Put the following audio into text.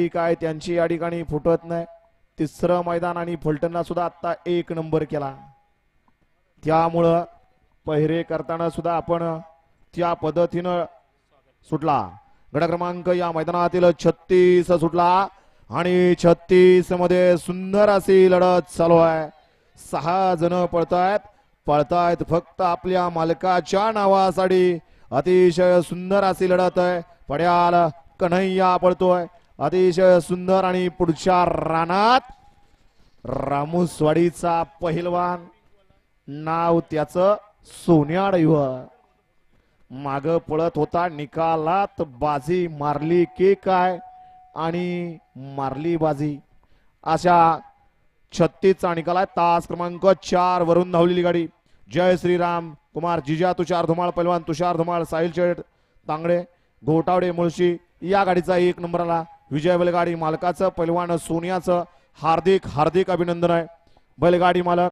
काय त्यांची या ठिकाणी फुटत नाही. तिसरं मैदान आणि फलटणला सुद्धा आता 1 नंबर केला. त्यामुळं पहिरे करताना सुद्धा आपण त्या पद्धतीनं सुटला. गट क्रमांक या मैदानातील 36 सुटला आणि 36 मध्ये सुंदर अशी लढत चालू आहे. 6 जण पळतायत फक्त आपल्या मालकाच्या नावासाठी. अतिशय सुंदर अशी लढत आहे. पड्याल कन्हैया पळतोय अतिशय सुंदर आणि पुढच्या रानात रामुसवाडीचा पहिलवान नाव त्याचं सोन्या ड्रायव्हर माग पळत होता. निकालात बाजी मारली की काय आणि मारली बाजी अशा 36चा निकाल आहे. तास क्रमांक 4 वरून धावलेली गाडी जय श्रीराम कुमार जिजा तुषार धुमाळ पैलवान तुषार धुमाळ साहिल शेठ तांगडे घोटावडे मुळशी या गाडीचा 1 नंबरला विजय बैलगाडी मालकाचं पैलवान सोनियाचं हार्दिक हार्दिक अभिनंदन आहे. बैलगाडी मालक